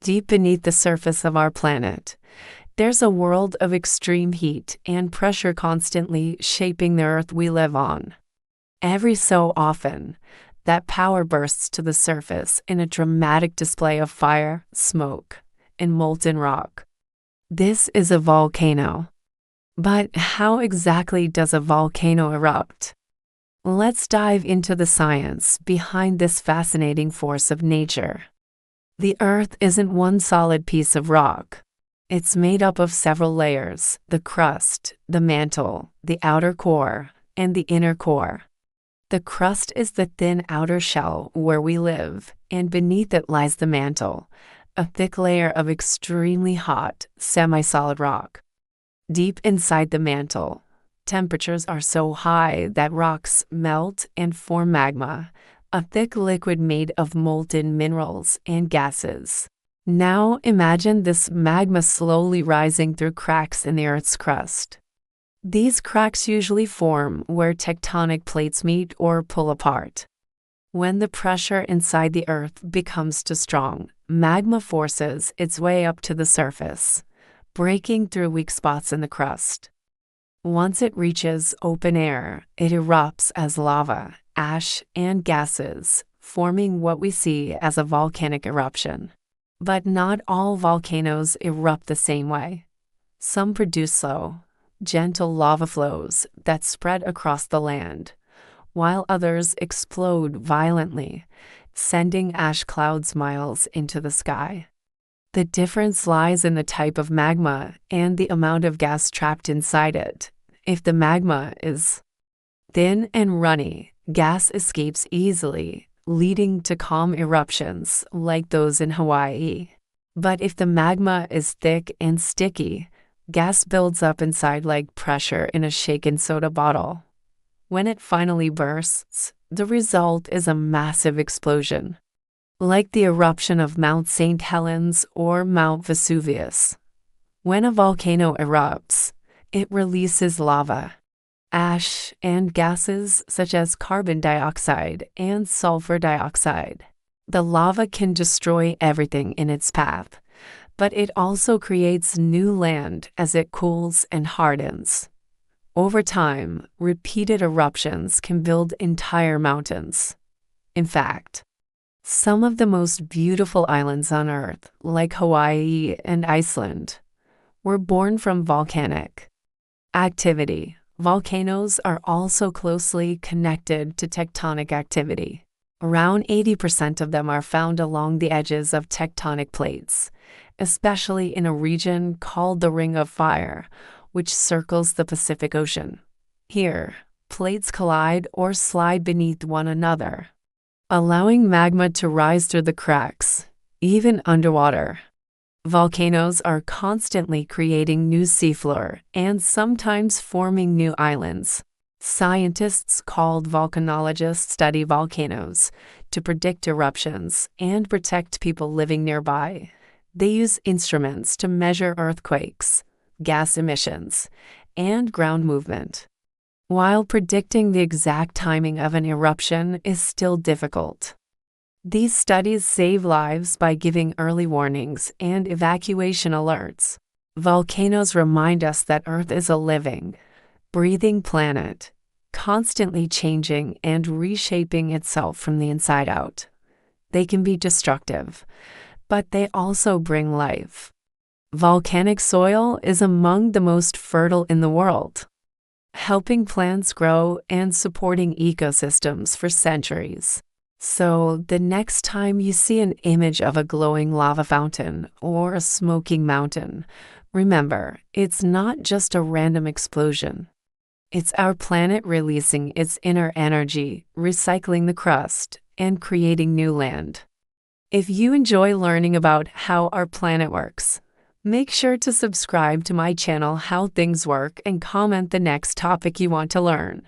Deep beneath the surface of our planet, there's a world of extreme heat and pressure constantly shaping the Earth we live on. Every so often, that power bursts to the surface in a dramatic display of fire, smoke, and molten rock. This is a volcano. But how exactly does a volcano erupt? Let's dive into the science behind this fascinating force of nature. The Earth isn't one solid piece of rock. It's made up of several layers: the crust, the mantle, the outer core, and the inner core. The crust is the thin outer shell where we live, and beneath it lies the mantle, a thick layer of extremely hot, semi-solid rock. Deep inside the mantle, temperatures are so high that rocks melt and form magma, a thick liquid made of molten minerals and gases. Now imagine this magma slowly rising through cracks in the Earth's crust. These cracks usually form where tectonic plates meet or pull apart. When the pressure inside the Earth becomes too strong, magma forces its way up to the surface, breaking through weak spots in the crust. Once it reaches open air, it erupts as lava, ash, and gases, forming what we see as a volcanic eruption. But not all volcanoes erupt the same way. Some produce slow, gentle lava flows that spread across the land, while others explode violently, sending ash clouds miles into the sky. The difference lies in the type of magma and the amount of gas trapped inside it. If the magma is thin and runny, gas escapes easily, leading to calm eruptions like those in Hawaii. But if the magma is thick and sticky, gas builds up inside like pressure in a shaken soda bottle. When it finally bursts, the result is a massive explosion, like the eruption of Mount St. Helens or Mount Vesuvius. When a volcano erupts, it releases lava, ash, and gases such as carbon dioxide and sulfur dioxide. The lava can destroy everything in its path, but it also creates new land as it cools and hardens. Over time, repeated eruptions can build entire mountains. In fact, some of the most beautiful islands on Earth, like Hawaii and Iceland, were born from volcanic activity. Volcanoes are also closely connected to tectonic activity. Around 80% of them are found along the edges of tectonic plates, especially in a region called the Ring of Fire, which circles the Pacific Ocean. Here, plates collide or slide beneath one another, allowing magma to rise through the cracks, even underwater. Volcanoes are constantly creating new seafloor and sometimes forming new islands. Scientists called volcanologists study volcanoes to predict eruptions and protect people living nearby. They use instruments to measure earthquakes, gas emissions, and ground movement. While predicting the exact timing of an eruption is still difficult, these studies save lives by giving early warnings and evacuation alerts. Volcanoes remind us that Earth is a living, breathing planet, constantly changing and reshaping itself from the inside out. They can be destructive, but they also bring life. Volcanic soil is among the most fertile in the world, helping plants grow and supporting ecosystems for centuries. So, the next time you see an image of a glowing lava fountain or a smoking mountain, remember, it's not just a random explosion. It's our planet releasing its inner energy, recycling the crust, and creating new land. If you enjoy learning about how our planet works, make sure to subscribe to my channel How Things Work and comment the next topic you want to learn.